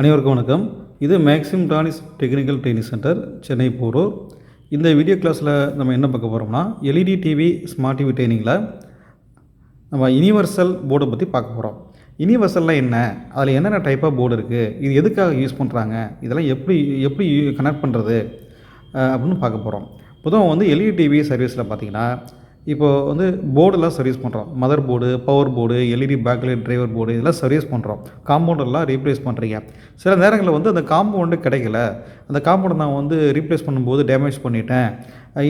அனைவருக்கும் வணக்கம். இது மேக்ஸிம் டானிஸ் technical training centre, Chennai Porur. இந்த வீடியோ கிளாஸில் நம்ம என்ன பார்க்க போகிறோம்னா, எல்இடி டிவி, ஸ்மார்ட் டிவி ட்ரெய்னிங்கில் நம்ம யுனிவர்சல் போர்டை பற்றி பார்க்க போகிறோம். யுனிவர்சல்னால் என்ன, அதில் என்னென்ன டைப் ஆஃப் போர்டு இருக்குது, இது எதுக்காக யூஸ் பண்ணுறாங்க, இதெல்லாம் எப்படி கனெக்ட் பண்ணுறது அப்படின்னு பார்க்க போகிறோம். பொதுவாக எல்இடி டிவி சர்வீஸில் பார்த்திங்கன்னா, இப்போது போர்டெல்லாம் சர்வீஸ் பண்ணுறோம். Mother board, power board, LED backlight driver board, இதெல்லாம் சர்வீஸ் பண்ணுறோம். காம்பவுண்டெல்லாம் ரீப்ளேஸ் பண்ணுறீங்க. சில நேரங்களில் அந்த காம்பவுண்டு கிடைக்கல, அந்த காம்பவுண்டை நான் ரீப்ளேஸ் பண்ணும்போது டேமேஜ் பண்ணிட்டேன்,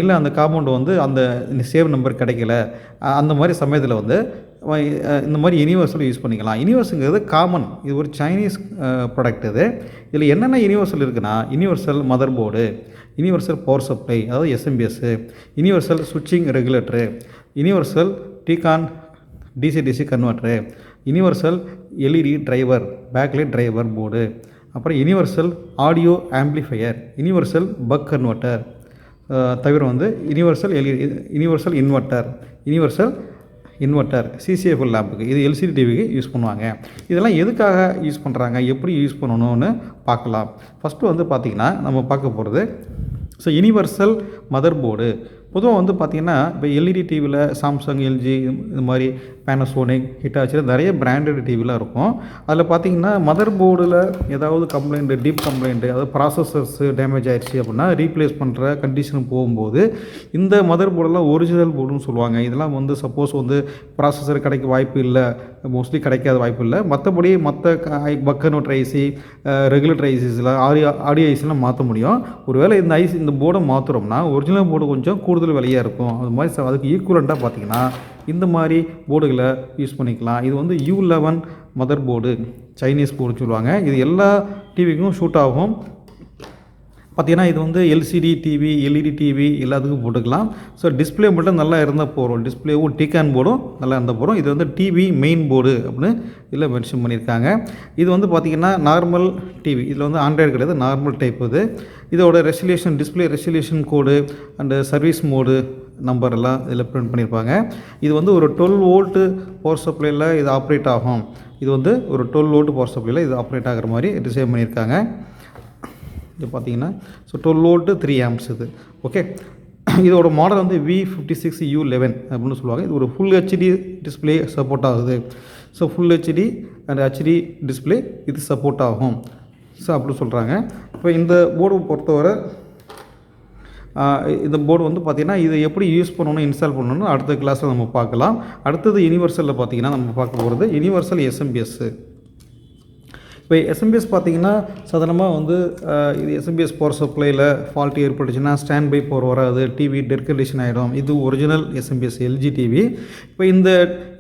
இல்லை அந்த காம்பவுண்டு அந்த சேவ் நம்பர் கிடைக்கல, அந்த மாதிரி சமயத்தில் இந்த மாதிரி யுனிவர்சல் யூஸ் பண்ணிக்கலாம். யுனிவர்ஸுங்கிறது காமன், இது ஒரு சைனீஸ் ப்ராடக்ட். இதில் என்னென்ன யுனிவர்சல் இருக்குன்னா, universal mother board, universal power supply அதாவது எஸ்எம்பிஎஸ்ஸு, யூனிவர்சல் சுவிட்சிங் regulator, universal T con DC converter, universal LED driver backlight driver board, அப்புறம் universal audio amplifier, universal buck converter, தவிர யூனிவர்சல் இன்வெர்ட்டர் சிசிஎஃப்எல் லேம்புக்கு, இது LCD டிவிக்கு யூஸ் பண்ணுவாங்க. இதெல்லாம் எதுக்காக யூஸ் பண்ணுறாங்க, எப்படி யூஸ் பண்ணணும்னு பார்க்கலாம். ஃபஸ்ட்டு பார்த்திங்கன்னா நம்ம பார்க்க போகிறது யுனிவர்சல் மதர் போர்டு. பொதுவாக பார்த்திங்கன்னா இப்போ எல்இடி டிவியில் சாம்சங், எல்ஜி, இது மாதிரி பேனசோனிக், ஹிட்டாச்சி நிறைய பிராண்டட் டிவிலாம் இருக்கும். அதில் பார்த்திங்கன்னா மதர் போர்டில் ஏதாவது கம்ப்ளைண்ட்டு, டீப் கம்ப்ளைண்ட்டு, அதாவது ப்ராசஸர்ஸு டேமேஜ் ஆகிடுச்சு அப்படின்னா ரீப்ளேஸ் பண்ணுற கண்டிஷனுக்கு போகும்போது இந்த மதர் போர்டெல்லாம் ஒரிஜினல் போர்டுன்னு சொல்லுவாங்க. இதெல்லாம் சப்போஸ் ப்ராசஸர் கிடைக்க வாய்ப்பு இல்லை, மோஸ்ட்லி கிடைக்காத வாய்ப்பு இல்லை. மற்றபடி பக் கன்வெர்ட்டர் ஐசி, ரெகுலேட்டர் ஐசிஸில் ஆடியோ ஐசிலாம் மாற்ற முடியும். ஒருவேளை இந்த போர்டை மாற்றுறோம்னா ஒரிஜினல் போர்டு கொஞ்சம் கூடுதல் விலையாக இருக்கும். அது மாதிரி அதுக்கு ஈக்குவலண்ட்டாக பார்த்திங்கன்னா இந்த மாதிரி போர்டுகளை யூஸ் பண்ணிக்கலாம். இது U11 mother board, Chinese board சொல்லுவாங்க. இது எல்லா டிவிக்கும் ஷூட் ஆகும். பார்த்திங்கன்னா இது எல்சிடி டிவி, எல்இடி டிவி எல்லாத்துக்கும் போட்டுக்கலாம். ஸோ டிஸ்பிளே மட்டும் நல்லா இருந்தால் போகிறோம், டிஸ்பிளேவும் டிகான் போர்டும் நல்லா இருந்தால் போகிறோம். இது டிவி மெயின் போர்டு அப்படின்னு இதில் மென்ஷன் பண்ணியிருக்காங்க. இது பார்த்திங்கன்னா நார்மல் டிவி, இதில் ஆண்ட்ராய்டு கிடையாது, நார்மல் டைப். இதோட resolution, display resolution code and service mode number எல்லாம் இதில் பிரிண்ட் பண்ணியிருப்பாங்க. இது ஒரு 12 வோல்ட்டு பவர் சப்ளையில் இது ஆப்ரேட் ஆகும். இது ஒரு 12 வோல்ட் பவர் சப்ளையில் இது ஆப்ரேட் ஆகிற மாதிரி டிசைன் பண்ணியிருக்காங்க. இது பார்த்திங்கன்னா 12 வோல்ட்டு 3 ஆம்ப்ஸ் இது. ஓகே, இதோட மாடல் V56U11 அப்படின்னு சொல்லுவாங்க. இது ஒரு ஃபுல் ஹெச்டி டிஸ்பிளே சப்போர்ட் ஆகுது. So full HD and HD display இது சப்போர்ட் ஆகும். ஸோ அப்படி சொல்கிறாங்க. இப்போ இந்த போர்டு பொறுத்தவரை இந்த போர்டு பார்த்திங்கன்னா இது எப்படி யூஸ் பண்ணணும், இன்ஸ்டால் பண்ணணும்னு அடுத்த கிளாஸில் நம்ம பார்க்கலாம். அடுத்தது யூனிவர்சலில் பார்த்திங்கன்னா நம்ம பார்க்க போகிறது யூனிவர்சல் எஸ்எம்பிஎஸ்ஸு. இப்போ எஸ்எம்பிஎஸ் பார்த்திங்கன்னா சாதாரணமாக இது எஸ்எம்பிஎஸ் பவர் சப்ளையில் ஃபால்ட் ஏற்பட்டுச்சுன்னா ஸ்டாண்ட் பை பவர் வராது, டிவி டெட் கண்டிஷன் ஆகிடும். இது ஒரிஜினல் எஸ்எம்பிஎஸ் எல்ஜி டிவி. இப்போ இந்த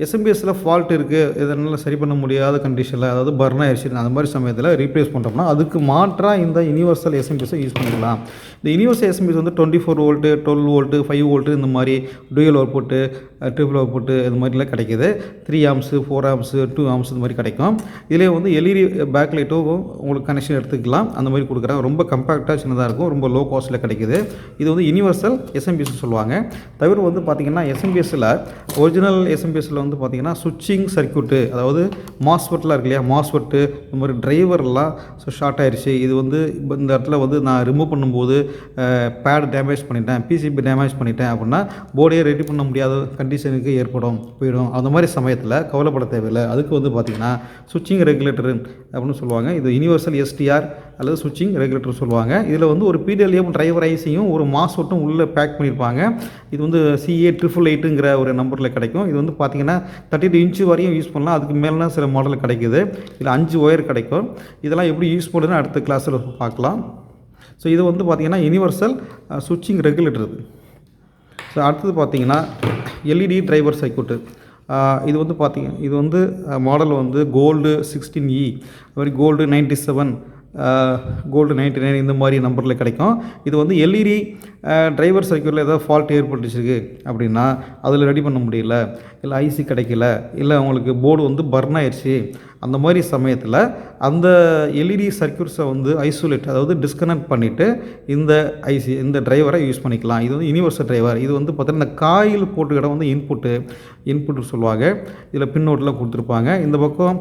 எஸ்எம்பிஎஸ்சில் ஃபால்ட் இருக்குது, இதனால் சரி பண்ண முடியாத கண்டிஷனில், அதாவது பர்ன் ஆயிடுச்சு, அந்த மாதிரி சமயத்தில் ரீப்ளேஸ் பண்ணுறோம்னா அதுக்கு மாற்றாக இந்த யூனிவர்சல் எஸ்எம்பிஎஸை யூஸ் பண்ணிக்கலாம். இந்த universal SMPS 24 volt, 12 volt, 5 volt, இந்த மாதிரி டூயல் அவுட்புட்டு, ட்ரிபிள் அவுட்புட்டு, இது மாதிரிலாம் கிடைக்கிது. 3 ஆம்ஸு, 4 ஆம்ஸு, 2 ஆம்ஸ் இந்த மாதிரி கிடைக்கும். இதிலே எல்இடி பேக்லைட்டும் உங்களுக்கு கனெக்ஷன் எடுத்துக்கலாம், அந்த மாதிரி கொடுக்குறாங்க. ரொம்ப கம்பேக்டாக சின்னதாக இருக்கும், ரொம்ப லோ காஸ்ட்டில் கிடைக்குது. இது யூனிவர்சல் எஸ்எம்பிஎஸ் சொல்லுவாங்க. தவிர பார்த்திங்கன்னா எஸ்எம்பிஎஸ்சில் ஒரிஜினல் எஸ்எம்பிஎஸ்சில் பார்த்திங்கன்னா சுவிட்சிங் சர்க்யூட்டு, அதாவது மாஸ்ஃபெட்லாம் இருக்கு இல்லையா, மாஸ்ஃபெட்டு இந்த மாதிரி டிரைவர்லாம் ஷார்ட் ஆயிடுச்சு. இது இந்த இடத்துல நான் ரிமூவ் பண்ணும்போது பேட் டேமேஜ் பண்ணிட்டேன், பிசிபி டேமேஜ் பண்ணிட்டேன் அப்படின்னா போர்டே ரெடி பண்ண முடியாத கண்டிஷனுக்கு போயிடும். அந்த மாதிரி சமயத்தில் கவலைப்பட தேவையில்லை. அதுக்கு பார்த்திங்கன்னா சுவிட்சிங் ரெகுலேட்டரு அப்படின்னு சொல்லுவாங்க. இது யூனிவர்சல் எஸ்டிஆர் அல்லது சுவிட்சிங் ரெகுலேட்டர் சொல்லுவாங்க. இதில் ஒரு பிடிஎல்ஏம் டிரைவர் ஐசியும் ஒரு மாஸ்ஃபெட்டும் உள்ளே பேக் பண்ணியிருப்பாங்க. இது CA888ங்கிற ஒரு நம்பரில் கிடைக்கும். இது பார்த்திங்கன்னா 32 இன்ச்சு வரையும் யூஸ் பண்ணலாம். அதுக்கு மேலே சில மாடல் கிடைக்குது. இதில் 5 ஒயர் கிடைக்கும். இதெல்லாம் எப்படி யூஸ் பண்ணுறதுன்னு அடுத்த கிளாஸில் பார்க்கலாம். ஸோ இது பார்த்திங்கன்னா யூனிவர்சல் சுவிட்சிங் ரெகுலேட்டர். ஸோ அடுத்தது பார்த்திங்கன்னா எல்இடி டிரைவர் சர்க்யூட்டு. இது பார்த்திங்க, இது மாடல் கோல்டு 16E, அது மாதிரி கோல்டு 97, கோல்டு 99 இந்த மாதிரி நம்பரில் கிடைக்கும். இது எல்இடி டிரைவர் சர்க்யூட்டில் ஏதாவது ஃபால்ட் ஏற்பட்டுச்சு அப்படின்னா அதில் ரெடி பண்ண முடியல, இல்லை ஐசி கிடைக்கல, இல்லை உங்களுக்கு போர்டு பர்ன் ஆயிடுச்சு, அந்த மாதிரி சமயத்தில் அந்த எல்இடி சர்க்யூட்ஸை வந்து ஐசோலேட், அதாவது டிஸ்கனெக்ட் பண்ணிவிட்டு இந்த டிரைவரை யூஸ் பண்ணிக்கலாம். இது வந்து யூனிவர்சல் டிரைவர். இது வந்து பார்த்தீங்கன்னா இந்த காயில் போட்டு இடம் வந்து இன்புட்டு சொல்லுவாங்க. இதில் பின்னோட்டில் கொடுத்துருப்பாங்க. இந்த பக்கம்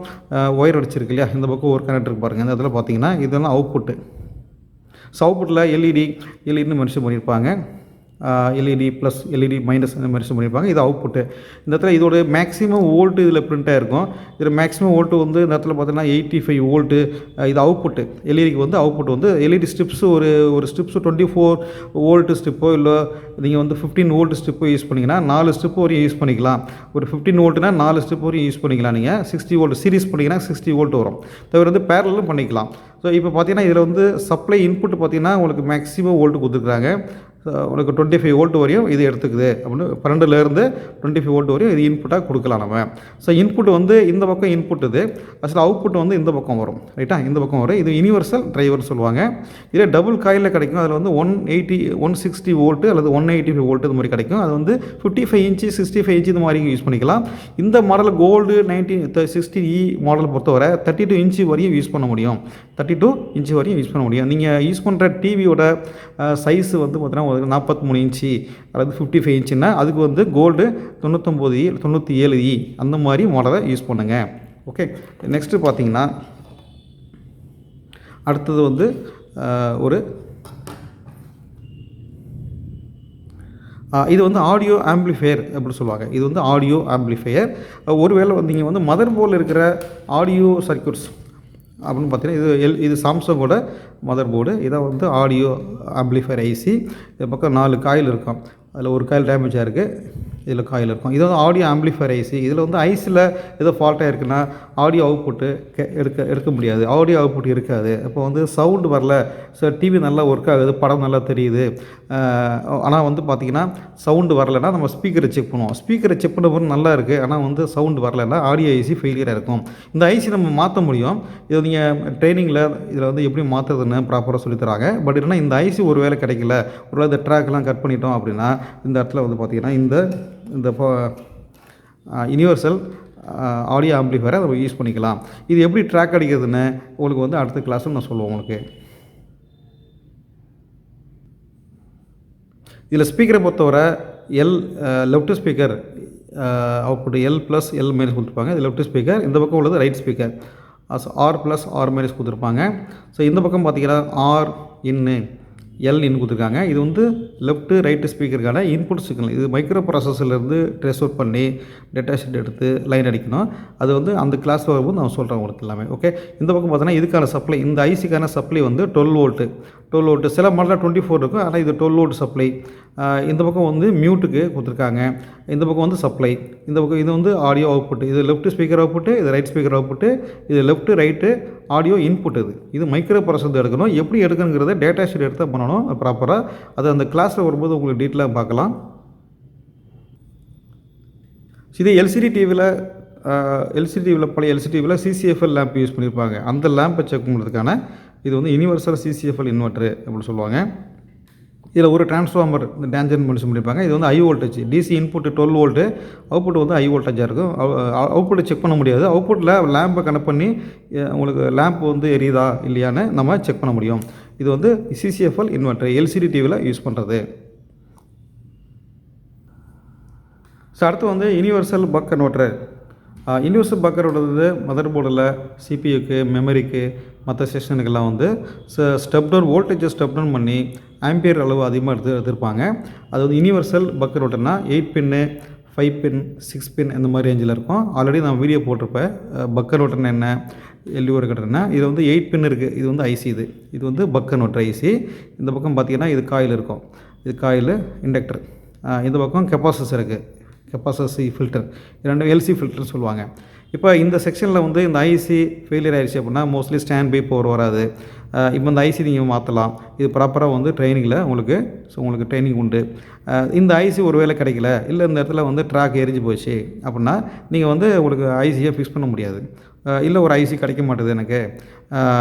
ஒயர் அடிச்சிருக்கு இல்லையா, இந்த பக்கம் ஒரு கனெக்டருக்கு பாருங்கள். இந்த இடத்துல பார்த்தீங்கன்னா இதெல்லாம் அவுட்புட்டு. ஸோ அவுட்புட்டில் எல்இடின்னு மென்ஷன் பண்ணியிருப்பாங்க. LED plus, LED minus mention பண்ணியிருப்பாங்க. இது அவுட்புட்டு. இந்த இடத்துல இதோட மேக்ஸிமம் வோல்ட்டு இதில் பிரிண்ட் ஆகிருக்கும். இதில் மேக்ஸிமம் வோல்ட்டு வந்து இந்த இடத்துல பார்த்தீங்கன்னா 85 வோல்ட்டு. இது அவுட்புட்டு. எல்இடிக்கு வந்து அவுட்புட் வந்து எல்இடி ஸ்ட்ரிப்ஸ் ஒரு ஸ்ட்ரிப்ஸு 24 வோல்ட்டு ஸ்ட்ரிப்போ இல்லை நீங்கள் வந்து 15 வோல்ட் ஸ்ட்ரிப்போ யூஸ் பண்ணிங்கன்னா 4 ஸ்ட்ரிப்பு வரையும் யூஸ் பண்ணிக்கலாம். ஒரு 15 வோல்ட்டுனா 4 ஸ்ட்ரிப் வரையும் யூஸ் பண்ணிக்கலாம். நீங்கள் 60 வோல்ட் சீரிஸ் பண்ணிங்கன்னா 60 வோல்ட் வரும். தவிர வந்து பேரலும் பண்ணிக்கலாம். ஸோ இப்போ பார்த்தீங்கன்னா இதில் வந்து சப்ளை இன்புட் பார்த்தீங்கன்னா உங்களுக்கு மேக்ஸிமம் வோல்ட்டு கொடுத்துருக்குறாங்க. உனக்கு 25 வோல்ட் வரையும் இது எடுத்துக்குது அப்படின்னு 12லேருந்து 25 வோல்ட் வரையும் இது இன்புட்டாக கொடுக்கலாம் நம்ம. ஸோ இன்புட் வந்து இந்த பக்கம் இன்புட், இது அசல் அவுட்புட் வந்து இந்த பக்கம் வரும். ரைட்டா, இந்த பக்கம் வரும். இது யூனிவர்சல் டிரைவர்னு சொல்லுவாங்க. இதில் டபுள் காயிலில் கிடைக்கும். அதில் வந்து 160 வோல்ட்டு அல்லது 185 வோல்ட்டு இது மாதிரி கிடைக்கும். அது வந்து 55 இன்ச்சு 65 இன்ச்சு இது மாதிரி யூஸ் பண்ணிக்கலாம். இந்த மாடல் கோல்டு 1960E மாடல் பொறுத்தவரை 32 இன்ச்சு வரையும் யூஸ் பண்ண முடியும். 32 இன்ச்சு வரையும் யூஸ் பண்ண முடியும். நீங்கள் யூஸ் பண்ணுற டிவியோட சைஸ் வந்து பார்த்தீங்கன்னா 43 இன்ச்சு அல்லது 55 இன்ச்சுன்னா அதுக்கு வந்து கோல்டு 99E 97E அந்த மாதிரி மாடலை யூஸ் பண்ணுங்கள். ஓகே, நெக்ஸ்ட்டு பார்த்தீங்கன்னா அடுத்தது வந்து இது வந்து ஆடியோ ஆம்பிளிஃபையர் அப்படின்னு சொல்லுவாங்க. இது வந்து ஆடியோ ஆம்பிளிஃபையர். ஒருவேளை வந்து நீங்கள் வந்து மதர் போர்டில் இருக்கிற ஆடியோ சர்க்யூட்ஸ் அப்படின்னு பார்த்தீங்கன்னா இது சாம்சங்கோட மதர் போர்டு. இதான் வந்து ஆடியோ ஆம்பிளிஃபையர் ஐசி. இது பக்கம் 4 காயில் இருக்கும். அதில் ஒரு காயில் டேமேஜ் ஆகிருக்கு, இதில் காயில் இருக்கும். இது வந்து ஆடியோ ஆம்பிளிஃபையர் ஐசி. இதில் வந்து ஐசியில் ஏதோ ஃபால்ட்டாக இருக்குன்னா ஆடியோ அவுட்புட்டு எடுக்க முடியாது. ஆடியோ அவுட்புட் இருக்காது. இப்போ வந்து சவுண்டு வரல, ஸோ டிவி நல்லா ஒர்க் ஆகுது, படம் நல்லா தெரியுது, ஆனால் வந்து பார்த்திங்கன்னா சவுண்டு வரலைன்னா நம்ம ஸ்பீக்கரை செக் பண்ணுவோம். ஸ்பீக்கரை செக் பண்ண போது நல்லா இருக்குது, ஆனால் வந்து சவுண்டு வரலைன்னா ஆடியோ ஐசி ஃபெயிலியராக இருக்கும். இந்த ஐசி நம்ம மாற்ற முடியும். இது நீங்கள் ட்ரைனிங்கில் இதில் வந்து எப்படி மாற்றுறதுன்னு ப்ராப்பராக சொல்லித்தராங்க. பட் இல்லைனா இந்த ஐசி ஒரு வேளை கிடைக்கல, ஒரு வேளை இந்த ட்ராக்லாம் கட் பண்ணிட்டோம் அப்படின்னா இந்த இடத்துல வந்து பார்த்திங்கன்னா இந்த யூனிவர்சல் ஆடியோ ஆம்பிளிஃபையரை நம்ம யூஸ் பண்ணிக்கலாம். இது எப்படி ட்ராக் அடிக்கிறதுன்னு உங்களுக்கு வந்து அடுத்த கிளாஸில் நான் சொல்லுவேன் உங்களுக்கு. இதில் ஸ்பீக்கரை பொறுத்தவரை லெஃப்ட் ஸ்பீக்கர் அவுட்புட் L+L- கொடுத்துருப்பாங்க. இது லெஃப்ட் ஸ்பீக்கர். இந்த பக்கம் உள்ளது ரைட் ஸ்பீக்கர் R+R- கொடுத்துருப்பாங்க. ஸோ இந்த பக்கம் பார்த்தீங்கன்னா L கொடுத்துருக்காங்க. இது வந்து லெஃப்ட்டு ரைட்டு ஸ்பீக்கருக்கான இன்புட் சிக்னல். இது மைக்ரோ ப்ராசஸர்லேருந்து ட்ரேஸ் அவுட் பண்ணி டேட்டா ஷீட் எடுத்து லைன் அடிக்கணும். அது வந்து அந்த கிளாஸ் வரும்போது நான் சொல்கிறேன் உங்களுக்கு எல்லாமே. ஓகே, இந்த பக்கம் பார்த்தீங்கன்னா இதுக்கான சப்ளை, இந்த ஐசிக்கான சப்ளை வந்து 12 வோல்ட்டு. சில மாடலில் 24 இருக்கும், ஆனால் இது 12 வோல்ட் சப்ளை. இந்த பக்கம் வந்து மியூட்டுக்கு கொடுத்துருக்காங்க. இந்த பக்கம் வந்து சப்ளை. இந்த பக்கம் இது வந்து ஆடியோ அவுட்புட். இது லெஃப்ட் ஸ்பீக்கர் அவுட்புட்டு, இது ரைட் ஸ்பீக்கர் அவுட்புட்டு, இது லெஃப்ட்டு ரைட்டு ஆடியோ இன்புட். இது மைக்ரோ ப்ராசஸர் எடுக்கணும். எப்படி எடுக்கணுங்கிறத டேட்டா ஷீட் எடுத்து பண்ணணும் ப்ராப்பராக. அது அந்த கிளாஸில் வரும்போது உங்களுக்கு டீட்டெயிலாக பார்க்கலாம். இது எல்சிடி டிவியில் பழைய எல்சிடி டிவியில் சிசிஎஃப்எல் லேம்ப் யூஸ் பண்ணியிருப்பாங்க. அந்த லேம்பை செக் பண்ணுறதுக்கான இது வந்து யூனிவர்சல் சிசிஎஃப்எல் இன்வெர்ட்ரு அப்படின்னு சொல்லுவாங்க. இதில் ஒரு டிரான்ஸ்ஃபார்மர் டேஞ்சர்னு மென்ஷன் பண்ணியிருப்பாங்க. இது வந்து high voltage. DC input 12 volt, output வந்து ஹை வோல்டேஜாக இருக்கும். அவுட்புட்டை செக் பண்ண முடியாது. அவுட்புட்டில் லேம்பை கனெக்ட் பண்ணி உங்களுக்கு லேம்ப் வந்து எரியுதா இல்லையான்னு நம்ம செக் பண்ண முடியும். இது வந்து சிசிஎஃப்எல் இன்வெர்ட்டர் எல்சிடி டிவியில் யூஸ் பண்ணுறது. ஸோ அடுத்து வந்து universal buck converter. Universal buck converter mother போர்டில் சிபியூக்கு, மெமரிக்கு, மற்ற செஷனுக்கெல்லாம் வந்து ஸ்டெப் டவுன் வோல்டேஜை ஸ்டெப் டவுன் பண்ணி ஆம்பியர் அளவு அதிகமாக எடுத்திருப்பாங்க. அது வந்து யூனிவர்சல் பக் கன்வெர்ட்டர்னால் 8 பின்னு, 5 பின், 6 பின் இந்த மாதிரி ரேஞ்சில் இருக்கும். ஆல்ரெடி நான் வீடியோ போட்டிருப்பேன். பக் கன்வெர்ட்டர்னா என்ன, எல்யூஆர் கட்டர்னா. இது வந்து 8 பின் இருக்குது. இது வந்து ஐசி. இது வந்து பக் கன்வெர்ட்டர் ஐசி. இந்த பக்கம் பார்த்திங்கன்னா இது காயில் இருக்கும். இது காயில் இண்டக்டர். இந்த பக்கம் கெப்பாசிட்டர் இருக்குது, கெப்பாசிட்டி ஃபில்டர். ரெண்டு எல்சி ஃபில்டர்னு சொல்லுவாங்க. இப்போ இந்த செக்ஷனில் வந்து இந்த ஐசி ஃபெயிலியர் ஆகிடுச்சு அப்படின்னா மோஸ்ட்லி ஸ்டாண்ட் பை பவர் வராது. இப்போ இந்த ஐசி நீங்கள் மாற்றலாம். இது ப்ராப்பராக வந்து ட்ரைனிங்கில் உங்களுக்கு ட்ரைனிங் உண்டு. இந்த ஐசி ஒரு வேளை கிடைக்கல, இல்லை இந்த இடத்துல வந்து ட்ராக் எரிஞ்சு போச்சு அப்படின்னா நீங்கள் வந்து உங்களுக்கு ஐசியை ஃபிக்ஸ் பண்ண முடியாது. இல்லை ஒரு ஐசி கிடைக்க மாட்டேது, எனக்கு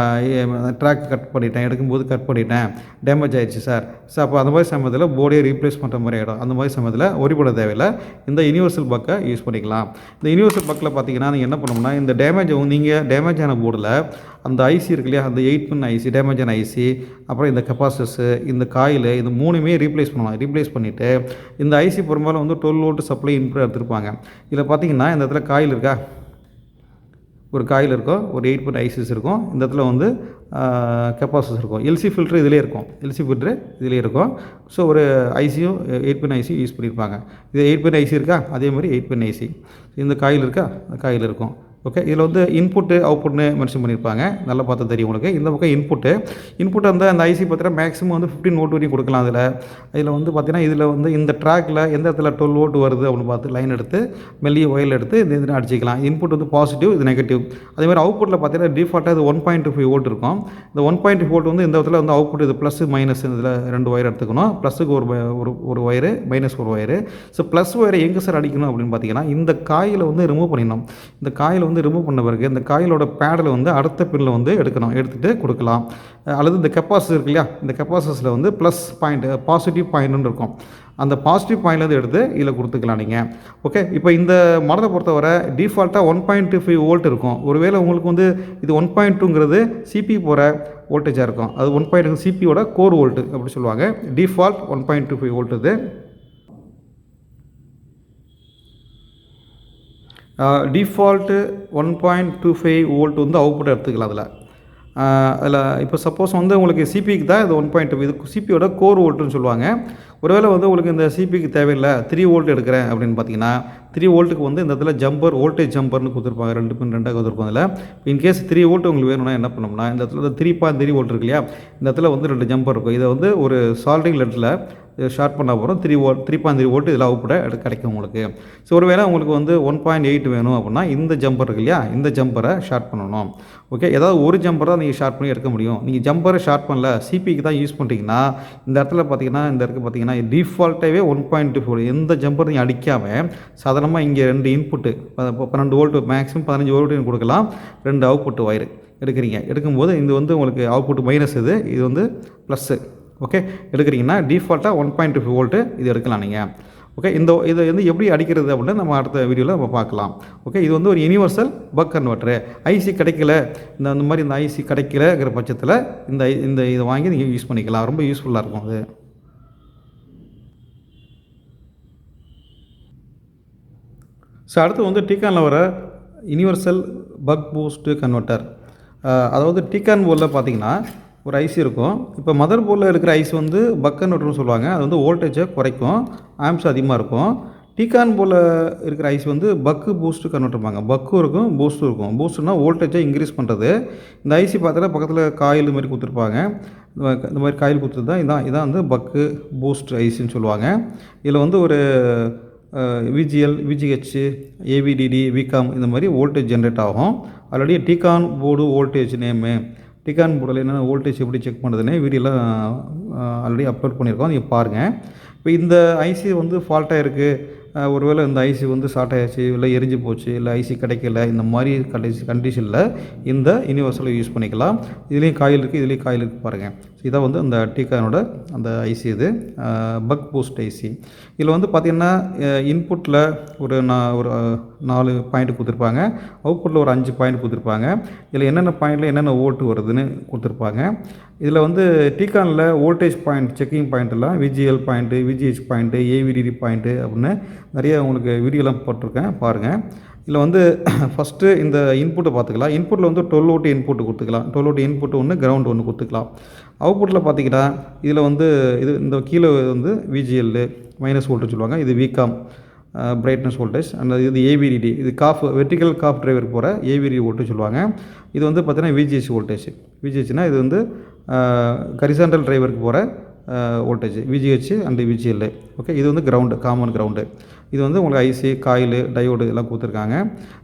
ட்ராக் கட் பண்ணிட்டேன், எடுக்கும்போது கட் பண்ணிட்டேன், டேமேஜ் ஆகிடுச்சு சார். அப்போ அந்த மாதிரி சமயத்தில் போர்டே ரீப்ளேஸ் பண்ணுற மாதிரி ஆகிடும். அந்த மாதிரி சமயத்தில் ஒரிபட தேவையில்லை. இந்த யூனிவர்சல் பக்கை யூஸ் பண்ணிக்கலாம். இந்த யூனிவர்சல் பக்கில் பார்த்தீங்கன்னா நீங்கள் என்ன பண்ணணும்னா இந்த நீங்கள் டேமேஜ் ஆன போர்டில் அந்த ஐசி இருக்கு இல்லையா, அந்த 8 பின் ஐசி, டேமேஜ் ஆன ஐசி, அப்புறம் இந்த கெப்பாசிட்டர்ஸு, இந்த காயில், இந்த 3மே ரீப்ளேஸ் பண்ணலாம். ரீப்ளேஸ் பண்ணிவிட்டு இந்த ஐசி பெரும்பாலும் வந்து 12 வோல்ட் சப்ளை இன்புட் எடுத்துருப்பாங்க. இதில் பார்த்தீங்கன்னா இந்த இடத்துல காயில் இருக்கா, ஒரு காயில் இருக்கும், ஒரு 8 பின் ஐசிஸ் இருக்கும், இந்த இடத்துல வந்து கெப்பாசிட்டர்ஸ் இருக்கும், எல்சி ஃபில்ட்ரு இதிலே இருக்கும், எல்சி ஃபில்ட்ரு இதிலே இருக்கும். ஸோ ஒரு ஐசியும் 8 பின் ஐசி யூஸ் பண்ணியிருப்பாங்க. இது 8 பின் ஐசி இருக்கா, அதே மாதிரி 8 பின் ஐசி. இந்த காயில் இருக்கா, காயில் இருக்கும். ஓகே, இதில் வந்து இன்புட்டு அவுட்புட்னு மென்ஷன் பண்ணியிருப்பாங்க, நல்லா பார்த்தா தெரியும் உங்களுக்கு. இந்த பக்கம் இன்புட் வந்து அந்த ஐசி பார்த்தீங்கன்னா மேக்ஸிமம் வந்து 15 வோல்ட் வரைக்கும் கொடுக்கலாம். இதில் வந்து பார்த்தீங்கன்னா இதில் வந்து இந்த ட்ராக்கில் எந்த இடத்துல 12 வோல்ட் வருது அப்படின்னு பார்த்து லைன் எடுத்து மெல்லிய ஒயரில் எடுத்து இந்த இதில் அடிச்சிக்கலாம். இன்புட் வந்து பாசிட்டிவ், இது நெகட்டிவ். அதேமாதிரி அவுட்புட்டில் பார்த்தீங்கன்னா டிஃபால்ட்டாக இது 1.25 வோல்ட் இருக்கும். இந்த 1.5 வோல்ட் வந்து இந்த இடத்துல வந்து அவுட்புட் இது ப்ளஸ் மைனஸ், இதில் 2 ஒயர் எடுத்துக்கணும். ப்ளஸுக்கு ஒரு ஒயரு, மைனஸ் ஒரு ஒயரு. ஸோ ப்ளஸ் ஒயரை எங்கே சார் அடிக்கணும் அப்படின்னு பார்த்தீங்கன்னா இந்த காயில் வந்து ரிமூவ் பண்ணிடணும். இந்த காயில் வந்து ரிமூவ் பண்ண பிறகு இந்த காயிலோட பேடில் வந்து அடுத்த பின்னில் வந்து எடுத்துகிட்டு கொடுக்கலாம். அல்லது இந்த கெப்பாசிட்டர் இருக்கு இல்லையா, இந்த கெப்பாசிட்டர்ஸில் வந்து ப்ளஸ் பாயிண்ட், பாசிட்டிவ் பாயிண்ட்னு இருக்கும், அந்த பாசிட்டிவ் பாயிண்ட்லேருந்து எடுத்து இதில் கொடுத்துக்கலாம் நீங்கள். ஓகே, இப்போ இந்த மாடலை பொறுத்தவரை டிஃபால்ட்டாக 1.25 வோல்ட் இருக்கும். ஒருவேளை உங்களுக்கு வந்து இது 1.2ங்கிறது சிபி போகிற வோல்டேஜாக இருக்கும். அது 1.2 சிபியோட கோர் வோல்ட்டு அப்படி சொல்லுவாங்க. டிஃபால்ட் 1.25 வோல்ட் இது. டிஃபால்ட்டு 1.25 வோல்ட் வந்து அவுட்புட் எடுத்துக்கலாம். அதில் இப்போ சப்போஸ் வந்து உங்களுக்கு சிபிக்கு தான் இது 1.2, இது சிபியோட கோர் வோல்ட்டுன்னு சொல்லுவாங்க. ஒருவேளை வந்து உங்களுக்கு இந்த சிபிக்கு தேவையில்லை 3 வோல்ட் எடுக்கிறேன் அப்படின்னு பார்த்தீங்கன்னா 3 வோல்ட்டுக்கு வந்து இந்த இடத்துல ஜம்பர், வோல்டேஜ் ஜம்பர்னு கொடுத்துருப்பாங்க. 2 பின் 2 கொடுத்துருப்பாங்க. இதில் இன்கேஸ் 3 வோல்ட் உங்களுக்கு வேணும்னா என்ன பண்ணோம்னா இந்த இடத்துல 3.3 வோல்ட் இருக்கு இல்லையா, இந்த இடத்துல வந்து 2 ஜம்பர் இருக்கும். இதை வந்து ஒரு சால்டிங் லெட்டில் ஷார்ட் பண்ண போகிறோம். 3.3 வோல்ட் இதில் அவுட்புட்டை கிடைக்கும் உங்களுக்கு. ஸோ ஒருவேளை உங்களுக்கு வந்து 1.8 வேணும் அப்படின்னா இந்த ஜம்பர் இருக்கு இல்லையா, இந்த ஜம்பரை ஷார்ட் பண்ணணும். ஓகே, ஏதாவது ஒரு ஜம்பரை தான் நீங்கள் ஷார்ட் பண்ணி எடுக்க முடியும். நீங்கள் ஜம்பரை ஷார்ட் பண்ணல, சிபிக்கு தான் யூஸ் பண்ணிட்டீங்கன்னா இந்த இடத்துல பார்த்தீங்கன்னா பார்த்தீங்கன்னா டிஃபால்ட்டாகவே 1.24 எந்த ஜம்பர் நீங்கள் அடிக்காமல் சாதாரணமாக இங்கே 2 இன்புட்டு 12 வோல்ட், மேக்ஸிமம் 15 வோல்ட் கொடுக்கலாம், 2 அவுட்புட் ஒயர் எடுக்கும்போது இது வந்து உங்களுக்கு அவுட்புட் மைனஸ், இது வந்து ப்ளஸ்ஸு. ஓகே, எடுக்கிறீங்கன்னா டிஃபால்ட்டாக 1.25 வோல்ட்டு இது எடுக்கலாம் நீங்கள். ஓகே, இதை வந்து எப்படி அடிக்கிறது அப்படின்னு நம்ம அடுத்த வீடியோவில் நம்ம பார்க்கலாம். ஓகே, இது வந்து ஒரு யூனிவர்சல் பக் கன்வெர்ட்டரு. ஐசி கிடைக்கல, இந்த மாதிரி இந்த ஐசி கிடைக்கலங்கிற பட்சத்தில் இதை வாங்கி நீங்கள் யூஸ் பண்ணிக்கலாம். ரொம்ப யூஸ்ஃபுல்லாக இருக்கும் அது. ஸோ அடுத்து வந்து டிகானில் வர யூனிவர்சல் பக் பூஸ்ட் கன்வெர்ட்டர். அதாவது டிகான் போர்டில் பார்த்தீங்கன்னா ஒரு ஐசி இருக்கும். இப்போ மதர் போர்டில் இருக்கிற ஐசி வந்து பக் கன்வெர்ட்டர்னு சொல்லுவாங்க. அது வந்து வோல்டேஜை குறைக்கும், ஆம்ஸ் அதிகமாக இருக்கும். டிகான் போர்டில் இருக்கிற ஐசி வந்து பக்கு பூஸ்ட் கன்வெர்ட்டர்பாங்க. பக்கும் இருக்கும், பூஸ்ட்டும் இருக்கும். பூஸ்ட்னா வோல்டேஜை இன்க்ரீஸ் பண்ணுறது. இந்த ஐசி பார்த்தா பக்கத்தில் காயில் மாதிரி கொடுத்துருப்பாங்க. இந்த மாதிரி காயில் கொடுத்துட்டு தான் இதான் வந்து பக்கு பூஸ்ட் ஐசின்னு சொல்லுவாங்க. இதில் வந்து ஒரு விஜிஎல், விஜிஹெச், ஏவிடிடி, விகாம் இந்த மாதிரி வோல்டேஜ் ஜென்ரேட் ஆகும். ஆல்ரெடி டிகான் போர்டு வோல்டேஜ் நேமு, டிகான் போர்டில் என்னென்ன வோல்டேஜ் எப்படி செக் பண்ணுறதுன்னு வீடியோலாம் ஆல்ரெடி அப்லோட் பண்ணியிருக்கோம், நீங்கள் பாருங்கள். இப்போ இந்த ஐசி வந்து ஃபால்ட்டாக இருக்குது, ஒருவேளை இந்த ஐசி வந்து ஷார்ட் ஆகிடுச்சு, இல்லை எரிஞ்சு போச்சு, இல்லை ஐசி கிடைக்கல, இந்த மாதிரி கண்டிஷனில் இந்த யூனிவர்சலை யூஸ் பண்ணிக்கலாம். இதுலேயும் காயில் இருக்குது, இதுலேயும் காயில் இருக்குது பாருங்கள். இதான் வந்து அந்த டிகானோட அந்த ஐசி, இது பக் பூஸ்ட் ஐசி. இதில் வந்து பார்த்திங்கன்னா இன்புட்டில் ஒரு 4 பாயிண்ட் கொடுத்துருப்பாங்க, அவுட்புட்டில் ஒரு 5 பாயிண்ட் கொடுத்துருப்பாங்க. இதில் என்னென்ன பாயிண்டில் என்னென்ன வோல்ட்டு வருதுன்னு கொடுத்துருப்பாங்க. இதில் வந்து டிகானில் வோல்டேஜ் பாயிண்ட், செக்கிங் பாயிண்ட்டெல்லாம் VGL point, VGH point, AVDD point அப்படின்னு நிறைய உங்களுக்கு வீடியோலாம் போட்டிருக்கேன் பாருங்கள். இதில் வந்து ஃபஸ்ட்டு இந்த இன்புட்டை பார்த்துக்கலாம். இன்புட்டில் வந்து 12 வோல்ட் இன்புட்டு கொடுத்துக்கலாம். 12 வோல்ட் இன்புட்டு ஒன்று, கிரவுண்ட் ஒன்று கொடுத்துக்கலாம். அவுட்புட்டில் பார்த்திங்கன்னா இதில் வந்து இந்த கீழே வந்து விஜிஎல் மைனஸ் வோல்ட்டு சொல்லுவாங்க, இது விகாம் பிரைட்னஸ் வோல்டேஜ், அந்த இது ஏவிடிடி, இது வெர்டிக்கல் காஃப் டிரைவருக்கு போகிற ஏவிடி வோல்டேஜ் சொல்லுவாங்க. இது வந்து பார்த்திங்கன்னா விஜிஹெச் வோல்டேஜ். விஜிஹெச்னால் இது வந்து ஹரிசாண்டல் டிரைவருக்கு போகிற voltage, VGH and VGL. Okay, இது வந்து கிரவுண்டு, காமன் கிரவுண்டு. இது வந்து உங்களுக்கு ஐசி, காயில், டயோடு இதெல்லாம் கொடுத்துருக்காங்க.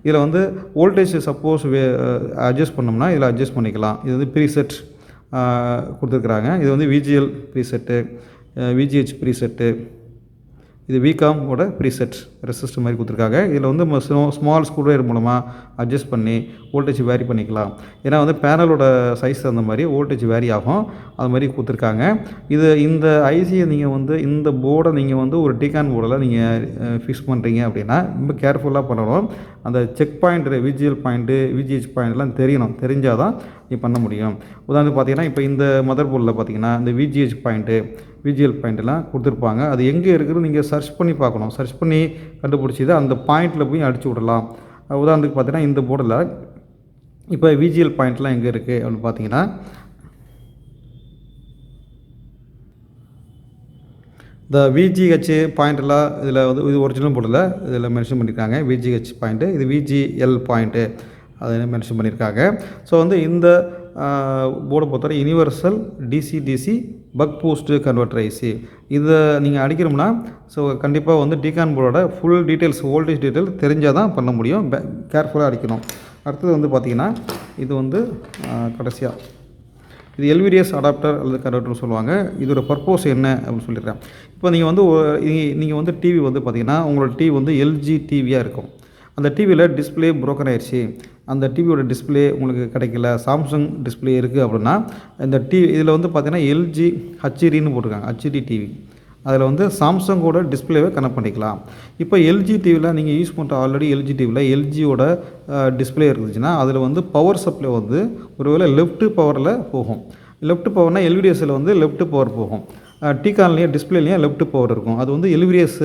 இதில் வந்து வோல்டேஜ் சப்போஸ் அட்ஜஸ்ட் பண்ணோம்னா இதில் அட்ஜஸ்ட் பண்ணிக்கலாம். இது வந்து ப்ரீசெட் கொடுத்துருக்குறாங்க. இது வந்து விஜிஎல் ப்ரீசெட்டு, விஜிஹெச் ப்ரீசெட்டு, இது விகாமோட ப்ரீசெட் ரெசிஸ்டர் மாதிரி கொடுத்துருக்காங்க. இதில் வந்து ஸ்மால் ஸ்க்ரூ மூலமாக அட்ஜஸ்ட் பண்ணி வோல்டேஜ் வேரி பண்ணிக்கலாம். ஏன்னா வந்து பேனலோட சைஸ் அந்த மாதிரி வோல்டேஜ் வேரி ஆகும், அது மாதிரி கொடுத்துருக்காங்க. இந்த ஐசியை நீங்கள் வந்து இந்த போர்டை நீங்கள் வந்து ஒரு டிகான் போர்டில் நீங்கள் ஃபிக்ஸ் பண்ணுறீங்க அப்படின்னா ரொம்ப கேர்ஃபுல்லாக பண்ணணும். அந்த check point, VGL point, VGH பாயிண்ட்லாம் தெரியணும். தெரிஞ்சால் தான் நீ பண்ண முடியும். உதாரணத்துக்கு பார்த்தீங்கன்னா இப்போ இந்த மதர் போர்டில் பார்த்தீங்கன்னா இந்த விஜிஹெச் பாயிண்ட்டு, விஜிஎல் பாயிண்ட்டெல்லாம் கொடுத்துருப்பாங்க. அது எங்கே இருக்குதுன்னு நீங்கள் சர்ச் பண்ணி பார்க்கணும். சர்ச் பண்ணி கண்டுபிடிச்சி அந்த பாயிண்ட்டில் போய் அடிச்சு விடலாம். உதாரணத்துக்கு பார்த்தீங்கன்னா இந்த போர்டில் இப்போ விஜிஎல் பாயிண்ட்லாம் எங்கே இருக்குது அப்படின்னு பார்த்தீங்கன்னா இந்த விஜிஹெச் பாயிண்ட்டெல்லாம் இதில் வந்து இது ஒரிஜினல் போர்டில் இதில் மென்ஷன் பண்ணியிருக்காங்க. விஜிஹெச் பாயிண்ட்டு, இது விஜிஎல் பாயிண்ட்டு அதை மென்ஷன் பண்ணியிருக்காங்க. ஸோ வந்து இந்த போர்டை பொறுத்தவரை universal DC buck boost converter IC. இதை நீங்கள் அடிக்கணும்னா ஸோ கண்டிப்பாக வந்து டிகான் போர்டோட ஃபுல் டீட்டெயில்ஸ், வோல்டேஜ் டீட்டெயில் தெரிஞ்சால் தான் பண்ண முடியும். கேர்ஃபுல்லாக அடிக்கணும். அடுத்தது வந்து பார்த்திங்கன்னா இது வந்து கடைசியாக இது எல்விடிஎஸ் அடாப்டர் அல்லது கன்வெர்ட்டர்னு சொல்லுவாங்க. இதோட பர்பஸ் என்ன அப்படின்னு சொல்லிடுறேன். இப்போ நீங்கள் வந்து டிவி வந்து பார்த்திங்கன்னா உங்களோட டிவி வந்து எல்ஜி டிவியாக இருக்கும். அந்த டிவியில் டிஸ்பிளே புரோக்கன் ஆயிடுச்சு, அந்த டிவியோட டிஸ்பிளே உங்களுக்கு கிடைக்கல, சாம்சங் டிஸ்பிளே இருக்குது அப்படின்னா இந்த இதில் வந்து பார்த்திங்கன்னா எல்ஜி ஹச்டின்னு போட்டிருக்காங்க. ஹச்டி டிவி அதில் வந்து சாம்சங்கோட டிஸ்பிளேவை கனெக்ட் பண்ணிக்கலாம். இப்போ எல்ஜி டிவியில் நீங்கள் யூஸ் பண்ணுற ஆல்ரெடி எல்ஜி டிவியில் எல்ஜியோட டிஸ்பிளே இருந்துச்சுன்னா அதில் வந்து பவர் சப்ளை வந்து ஒருவேளை லெஃப்ட் பவரில் போகும். லெஃப்ட் பவர்னால் எல்விடிஎஸில் வந்து லெஃப்ட் பவர் போகும். டிகான்லேயும் டிஸ்பிளேலேயும் லெஃப்ட் பவர் இருக்கும். அது வந்து எல்விடிஎஸ்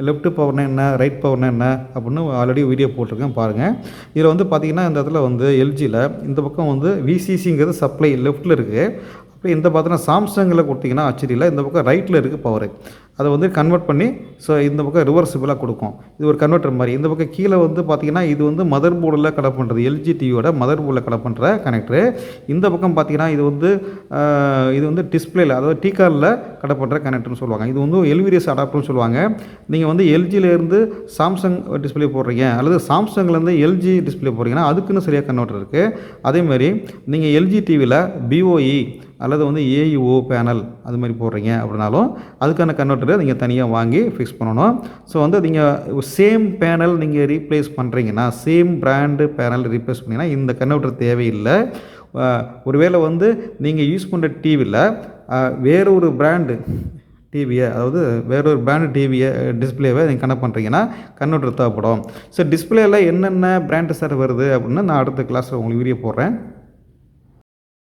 லெஃப்ட் பவர்னா என்ன, ரைட் பவர்னா என்ன அப்படின்னு ஆல்ரெடி வீடியோ போட்டிருக்கேன் பாருங்கள். இதில் வந்து பார்த்திங்கன்னா இந்த இடத்துல வந்து எல்ஜியில் இந்த பக்கம் வந்து விசிசிங்கிறது சப்ளை லெஃப்ட்டில் இருக்குது. அப்போ இந்த பார்த்தீங்கன்னா சாம்சங்கில் கொடுத்திங்கன்னா ஹச்டியில் இந்த பக்கம் ரைட்டில் இருக்குது பவர். அதை வந்து கன்வெர்ட் பண்ணி ஸோ இந்த பக்கம் ரிவர்சிபிளாக கொடுக்கும். இது ஒரு கன்வெர்ட்டர் மாதிரி. இந்த பக்கம் கீழே வந்து பார்த்திங்கன்னா இது வந்து மதர் போர்டில் கனெக்ட் பண்ணுறது, எல்ஜி டிவியோட மதர் போர்டில் கனெக்ட் பண்ணுற கனெக்டரு. இந்த பக்கம் பார்த்திங்கன்னா இது வந்து டிஸ்பிளேயில், அதாவது டிகானில் கனெக்ட் பண்ணுற கனெக்டர்னு சொல்லுவாங்க. இது வந்து எல்விடிஎஸ் அடாப்டர்னு சொல்லுவாங்க. நீங்கள் வந்து எல்ஜியிலேருந்து சாம்சங் டிஸ்பிளே போடுறீங்க அல்லது சாம்சங்லேருந்து எல்ஜி டிஸ்பிளே போடுறீங்கன்னா அதுக்குன்னு சரியாக கன்வெர்ட்டர் இருக்குது. அதேமாதிரி நீங்கள் எல்ஜி டிவியில் பிஓஇ அல்லது வந்து ஏஇஓ பேனல் அது மாதிரி போடுறீங்க அப்படின்னாலும் அதுக்கான கன்வெர்ட்டரை நீங்கள் தனியாக வாங்கி ஃபிக்ஸ் பண்ணணும். ஸோ வந்து நீங்கள் சேம் பேனல் நீங்கள் ரீப்ளேஸ் பண்ணுறீங்கன்னா, சேம் பிராண்டு பேனல் ரீப்ளேஸ் பண்ணிங்கன்னா இந்த கன்வெர்ட்டர் தேவையில்லை. ஒருவேளை வந்து நீங்கள் யூஸ் பண்ணுற டிவியில் வேறொரு பிராண்டு டிவியை, அதாவது வேறொரு பிராண்டு டிவியை டிஸ்பிளேவை நீங்கள் கனெக்ட் பண்ணுறீங்கன்னா கன்வெர்ட்டர் தேவைப்படும். ஸோ டிஸ்பிளேயில் என்னென்ன பிராண்டு சார் வருது அப்படின்னு நான் அடுத்த கிளாஸில் உங்களுக்கு வீடியோ போடுறேன்.